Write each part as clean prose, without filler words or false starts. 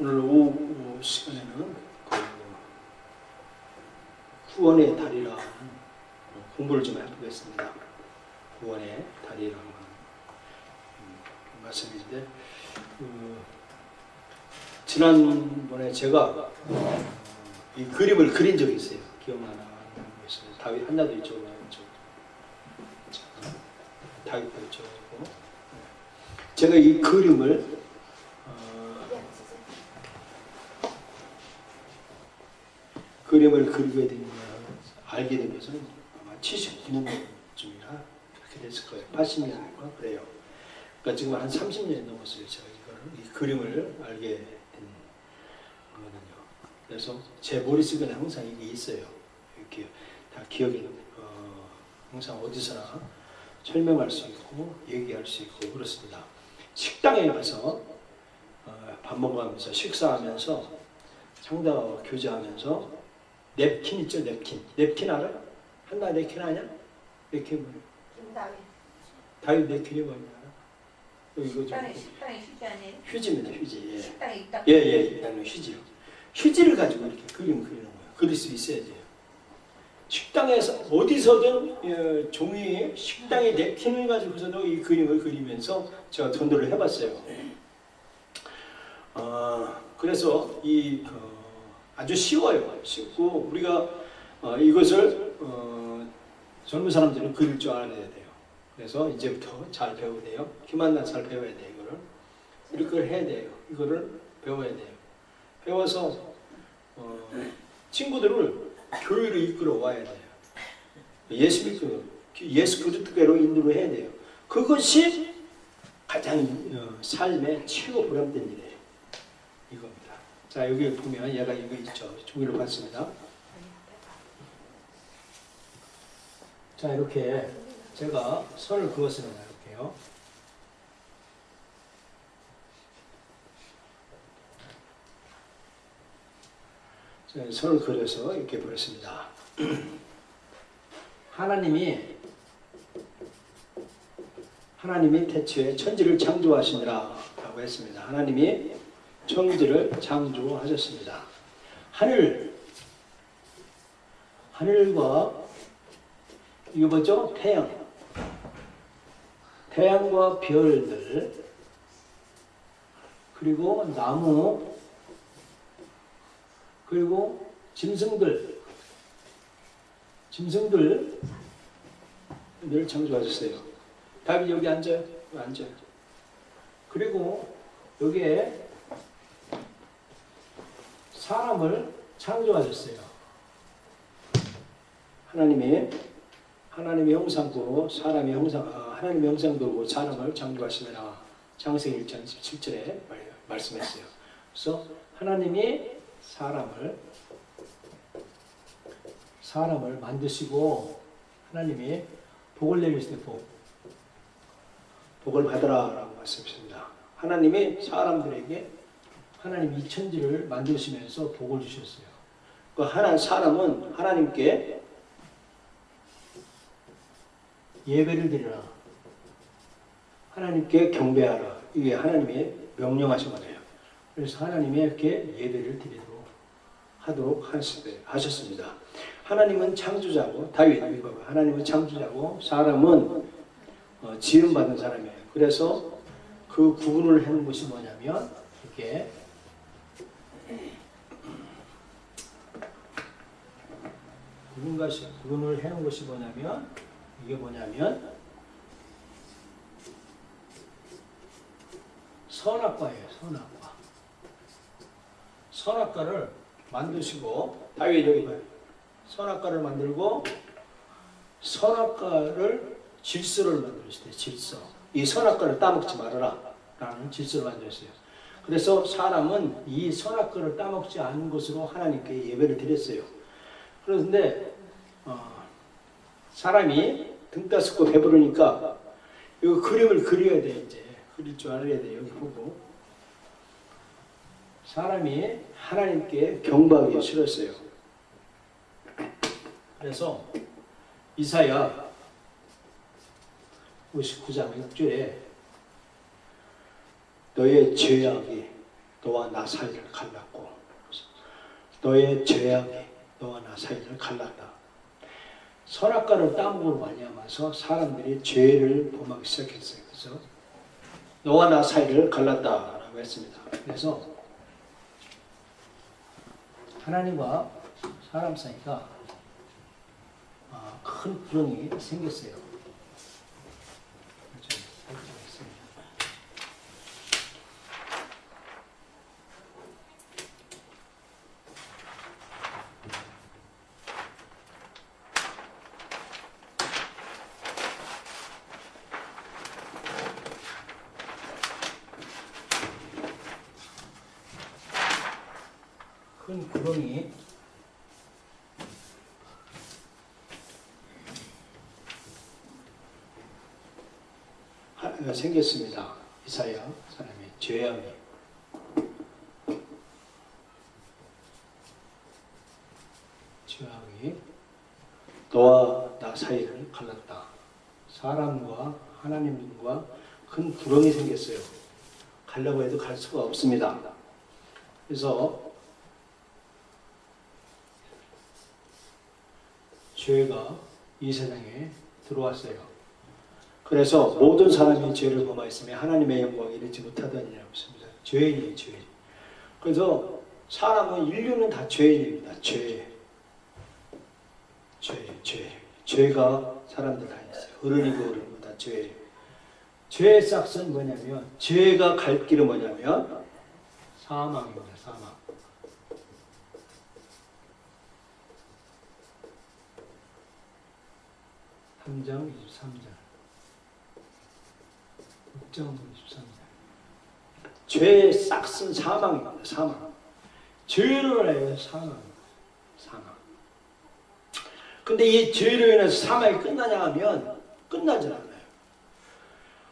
오늘 오후 시간에는 그 구원의 달이라 공부를 좀 해보겠습니다. 구원의 달이라는 말씀인데, 지난번에 제가 이 그림을 그린 적이 있어요. 기억나는 게 있어요. 다윗 한나도 이쪽으로 다윗도 이쪽으로. 제가 이 그림을 그리게 된 걸 알게 된 것은 아마 79년쯤이나 그렇게 됐을 거예요. 80년인가 그래요. 그러니까 지금 한 30년이 넘었어요. 제가 이 그림을 알게 된 거는요. 그래서 제 머릿속에는 항상 이게 있어요. 이렇게 다 기억에 항상 어디서나 설명할 수 있고 얘기할 수 있고 그렇습니다. 식당에 가서 밥 먹으면서 식사하면서 상대와 교제하면서 냅킨 있죠, 냅킨. 냅킨 알아요? 한나 냅킨 아냐? 냅킨 뭐예요? 김다윗. 다윗 냅킨이 뭐냐? 이거 식당에 휴지 아니에요? 휴지입니다, 휴지. 예. 식당에 있다. 예, 휴지요. 휴지를 가지고 이렇게 그림 그리는 거예요. 그릴 수 있어야지. 식당에서 어디서든 종이에 식당에 냅킨을 가지고서도 이 그림을 그리면서 제가 전도를 해봤어요. 그래서 아주 쉬워요. 쉽고 우리가 이것을 젊은 사람들은 그릴 줄 알아야 돼요. 그래서 이제부터 잘 배워야 돼요. 김한나 잘 배워야 돼요. 이걸 해야 돼요. 이거를 배워야 돼요. 배워서 친구들을 교회로 이끌어 와야 돼요. 예수 그리스도께로 인도를 해야 돼요. 그것이 가장 삶의 최고 보람된 일이에요. 이겁니다. 자, 여기 보면 얘가 이거 있죠. 종이를 봤습니다. 자, 이렇게 제가 선을 그었습니다. 이렇게요. 자, 선을 그려서 이렇게 보냈습니다. 하나님이 태초에 천지를 창조하시니라 라고 했습니다. 하나님이 천지를 창조하셨습니다. 하늘과 이거 뭐죠? 태양과 별들, 그리고 나무, 그리고 짐승들을 창조하셨어요. 다윗 여기 앉아요. 그리고 여기에 사람을 창조하셨어요. 하나님의 형상고 사람의 형상, 하나님의 형상도고 사람을 창조하시느라 창세기 1장 17절에 말씀했어요. 그래서 하나님이 사람을 만드시고 하나님이 복을 내리실 때 복을 받으라라고 말씀하십니다. 하나님이 사람들에게 하나님 이 천지를 만드시면서 복을 주셨어요. 그 사람은 하나님께 예배를 드리라. 하나님께 경배하라. 이게 하나님의 명령하신 거예요. 그래서 하나님의 이렇게 예배를 드리도록 하도록 하셨습니다. 하나님은 창조자고, 다윗 하나님은 창조자고, 사람은 지음받은 사람이에요. 그래서 그 구분을 하는 것이 뭐냐면 이렇게 구분을 해놓은 것이 뭐냐면 이게 뭐냐면 선악과예요. 선악과를 만드시고 다윗 여기 봐요. 선악과를 만들고 선악과를 질서를 만들었어요. 질서. 이 선악과를 따먹지 말아라 라는 질서를 만들었어요. 그래서 사람은 이 선악과를 따먹지 않은 것으로 하나님께 예배를 드렸어요. 그런데 사람이 등 따스고 배부르니까 이 그림을 그려야 돼. 이제 그릴 줄 알아야 돼. 여기 보고 사람이 하나님께 경배하기 싫었어요. 그래서 이사야 59장 6절에 너의 죄악이 너와 나 사이를 갈랐고 너의 죄악이 너와 나 사이를 갈랐다. 선악과를 따먹으로 말미암아서 사람들이 죄를 범하기 시작했어요. 그래서 너와 나 사이를 갈랐다라고 했습니다. 그래서 하나님과 사람 사이가 큰 불응이 생겼어요. 큰 구름이 생겼습니다. 이사야 사람의 죄악이 너와 나 사이를 갈랐다. 사람과 하나님과 큰 구렁이 생겼어요. 가려고 해도 갈 수가 없습니다. 그래서 죄가 이 세상에 들어왔어요. 그래서 모든 사람이 죄를 범하였으며 하나님의 영광을 이루지 못하더니라고 했습니다. 죄인이에요, 죄인. 그래서 사람은 인류는 다 죄인입니다. 죄가 사람들 다 있어요. 어른이고 어른이고 다 죄예요. 죄의 싹은 뭐냐면, 죄가 갈 길은 뭐냐면 사망입니다. 사망. (3장 23절) 6장 23절. 죄의 싹은 사망입니다. 사망. 죄를 해요. 사망. 근데 이 죄로 인해서 사망이 끝나냐 하면 끝나지 않아요.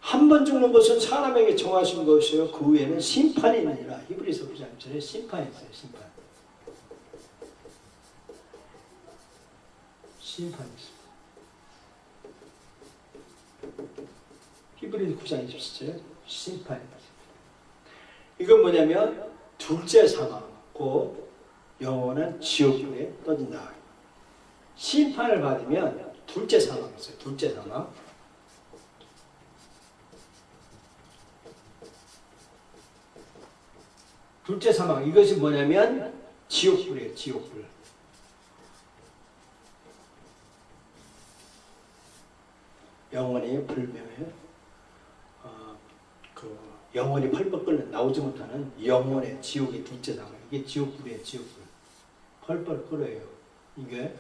한 번 죽는 것은 사람에게 정하신 것이요 그 후에는 심판이 있느니라. 히브리서 9장 1절에 심판이 있어요. 심판이 있어요. 히브리서 9장 27절에 심판이 있어요. 이건 뭐냐면 둘째 사망, 곧 영원한 지옥불에 떠진다. 심판을 받으면 둘째 사망이 있어요. 둘째 사망. 둘째 사망. 이것이 뭐냐면 지옥불이에요. 지옥불. 영원히 불명예, 영원히 펄펄 끓는 나오지 못하는 영원의 지옥의 둘째 사망. 이게 지옥불이에요. 지옥불. 펄펄 끓어요. 이게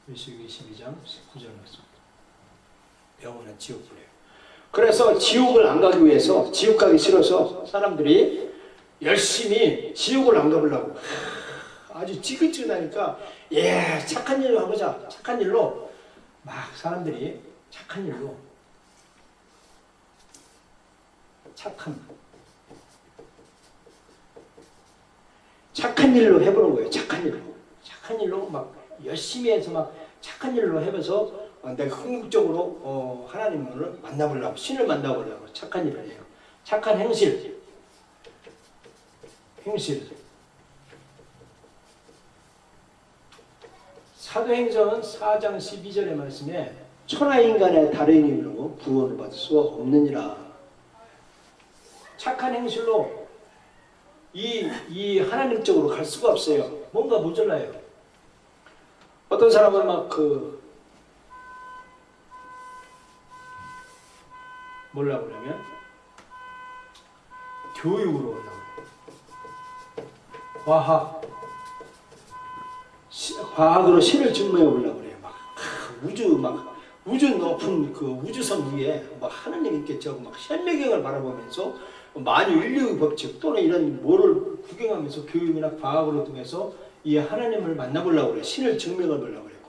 요시기 12장 19절 말씀. 영원한 지옥불이에요. 그래서 지옥을 안 가기 위해서, 지옥 가기 싫어서 사람들이 열심히 지옥을 안 가보려고 아주 지긋지긋하니까 착한 일로 해보자. 착한 일로 막 사람들이 착한 일로 해보는 거예요. 착한 일로 막 열심히 해서 막 착한 일로 해서 내가 궁극적으로 하나님을 만나보려고, 신을 만나보려고 착한 일을 해요. 착한 행실. 사도행전 4장 12절의 말씀에 천하인간의 다른 이름으로 구원을 받을 수가 없느니라. 착한 행실로 이 하나님 쪽으로 갈 수가 없어요. 뭔가 모자라요. 어떤 사람은 막 뭐라고 그러면 교육으로 올라오고 과학으로 신을 증명해 보려고 그래요. 우주 높은 그 우주선 위에 막 하느님 있겠죠. 막 현미경을 바라보면서 만유 인류의 법칙 또는 이런 뭐를 구경하면서 교육이나 과학으로 통해서 이 하나님을 만나보려고 그래요. 신을 증명해 보려고 그래요.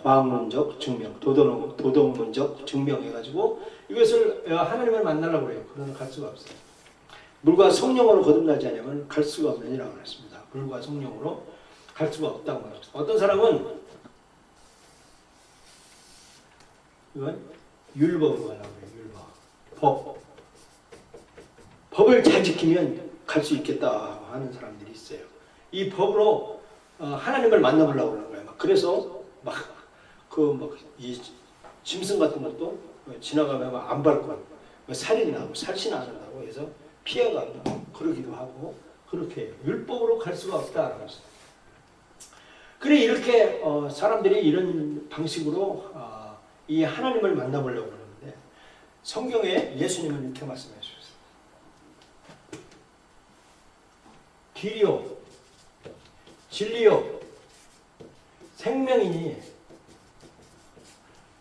과학론적 증명, 도덕론적 증명해가지고 이것을 하나님을 만나려고 그래요. 그러나 갈 수가 없어요. 물과 성령으로 거듭나지 않으면 갈 수가 없느니라고 했습니다. 물과 성령으로 갈 수가 없다고 말합니다. 어떤 사람은 이건 율법으로 하려고 해요. 율법. 법을 잘 지키면 갈 갈 수 있겠다 하는 사람들이 있어요. 이 법으로 하나님을 만나보려고 그러는 거예요. 그래서 이 짐승 같은 것도 지나가면 안 밟고 살인이 나고 살신 안 한다고 해서 피해가고 그러기도 하고 그렇게 해요. 율법으로 갈 수가 없다라고 했어요. 그래 이렇게 사람들이 이런 방식으로 이 하나님을 만나보려고 그러는데 성경에 예수님은 이렇게 말씀해 주셨어요. 길이요 진리요 생명이니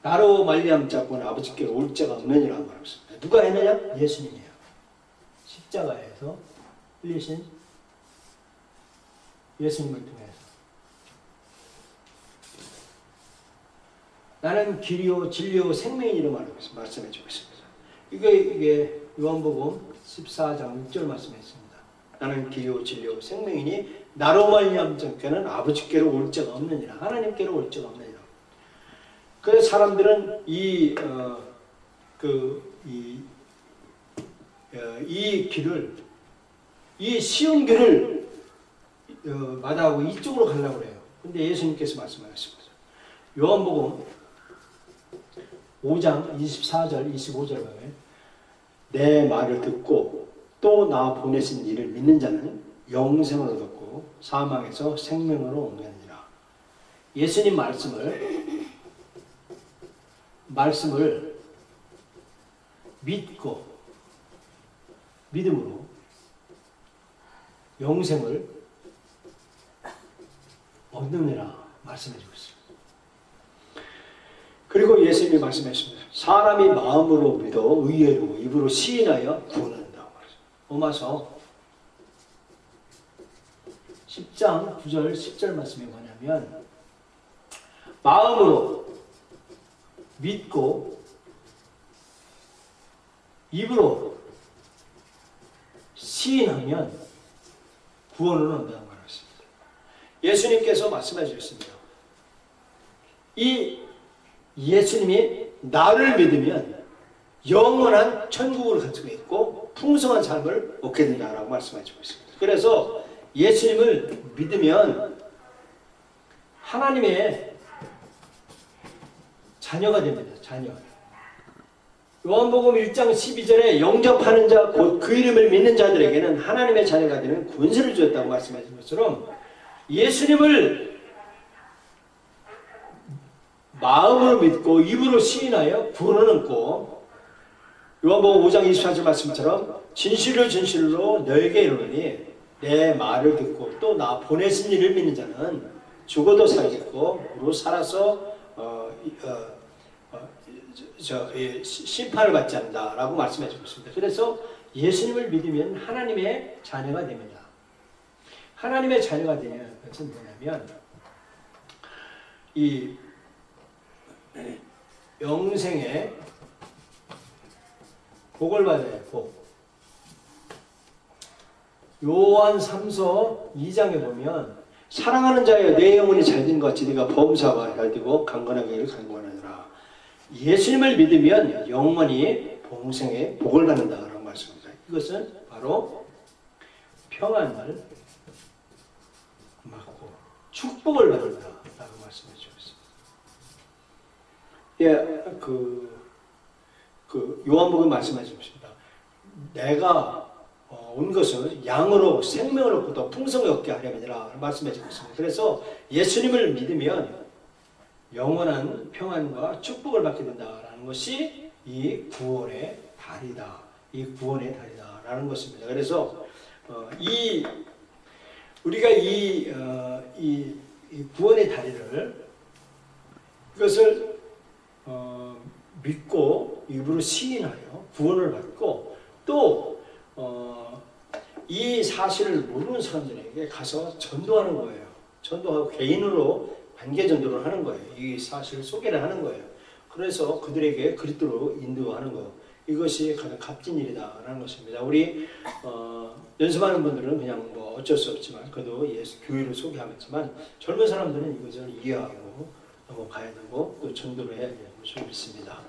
나로 말미암자고는 아버지께로 올 자가 없느니라 말했습니다. 누가 했느냐? 예수님이에요. 십자가에서 흘리신 예수님을 통해서 나는 길이요 진리요 생명이라 말씀해 주고 있습니다. 이게 요한복음 14장 6절 말씀에 있습니다. 나는 길이요 진리요 생명이니 나로 말미암자께는 아버지께로 올 자가 없느니라. 하나님께로 올 자가 없느니라. 그래서 사람들은 이 길을 이 쉬운 길을 마다하고 이쪽으로 가려고 해요. 근데 예수님께서 말씀하셨습니다. 요한복음 5장 24절 25절 보면 내 말을 듣고 또 나 보내신 이를 믿는 자는 영생을 얻었고 사망에서 생명으로 옮겼느니라. 예수님 말씀을 믿고 믿음으로 영생을 얻느니라 말씀해주고 있습니다. 그리고 예수님이 말씀하십니다. 사람이 마음으로 믿어 의외로 입으로 시인하여 구원한다고 말했습니다. 로마서 10장 9절 10절 말씀이 뭐냐면 마음으로 믿고 입으로 시인하면 구원을 얻는다고 말했습니다. 예수님께서 말씀해 주셨습니다. 이 예수님이 나를 믿으면 영원한 천국을 가지고 있고 풍성한 삶을 얻게 된다라고 말씀해 주고 있습니다. 그래서 예수님을 믿으면 하나님의 자녀가 됩니다. 자녀. 요한복음 1장 12절에 영접하는 자 곧 그 이름을 믿는 자들에게는 하나님의 자녀가 되는 권세를 주었다고 말씀하신 것처럼 예수님을 마음으로 믿고 입으로 시인하여 구원을 얻고 요한복음 5장 24절 말씀처럼 진실로 진실로 너에게 이르노니 내 말을 듣고 또 나 보내신 이를 믿는 자는 죽어도 살겠고 무로 살아서 심판을 받지 않는다라고 말씀해 주고 있습니다. 그래서 예수님을 믿으면 하나님의 자녀가 됩니다. 하나님의 자녀가 되는 것은 뭐냐면 이 영생의 복을 받아요. 복. 요한 3서 2장에 보면 사랑하는 자여 내 영혼이 잘된 것 같이 네가 범사와 잘되고 강건하기를 간구하느니라. 예수님을 믿으면 영원히 봉생의 복을 받는다라고 말씀합니다. 이것은 바로 평안을 받고 축복을 받는다라고 말씀해 주셨습니다. 예, 요한복음 말씀해 주십니다. 내가 온 것은 양으로 생명을 얻고 더 풍성히 얻게 하려니라 말씀해 주고 있습니다. 그래서 예수님을 믿으면 영원한 평안과 축복을 받게 된다라는 것이 이 구원의 달이다. 이 구원의 달이다라는 것입니다. 그래서 우리가 이 구원의 다리를 이것을 믿고 입으로 시인하여 구원을 받고 또 이 사실을 모르는 사람들에게 가서 전도하는 거예요. 전도하고 개인으로 반개 전도를 하는 거예요. 이 사실을 소개를 하는 거예요. 그래서 그들에게 그리스도로 인도하는 거. 이것이 가장 값진 일이다라는 것입니다. 우리 연습하는 분들은 그냥 뭐 어쩔 수 없지만 그래도 예수 교회를 소개하겠지만 젊은 사람들은 이것을 이해하고 넘어가야 되고 또 전도를 해야 되는 것을 믿습니다.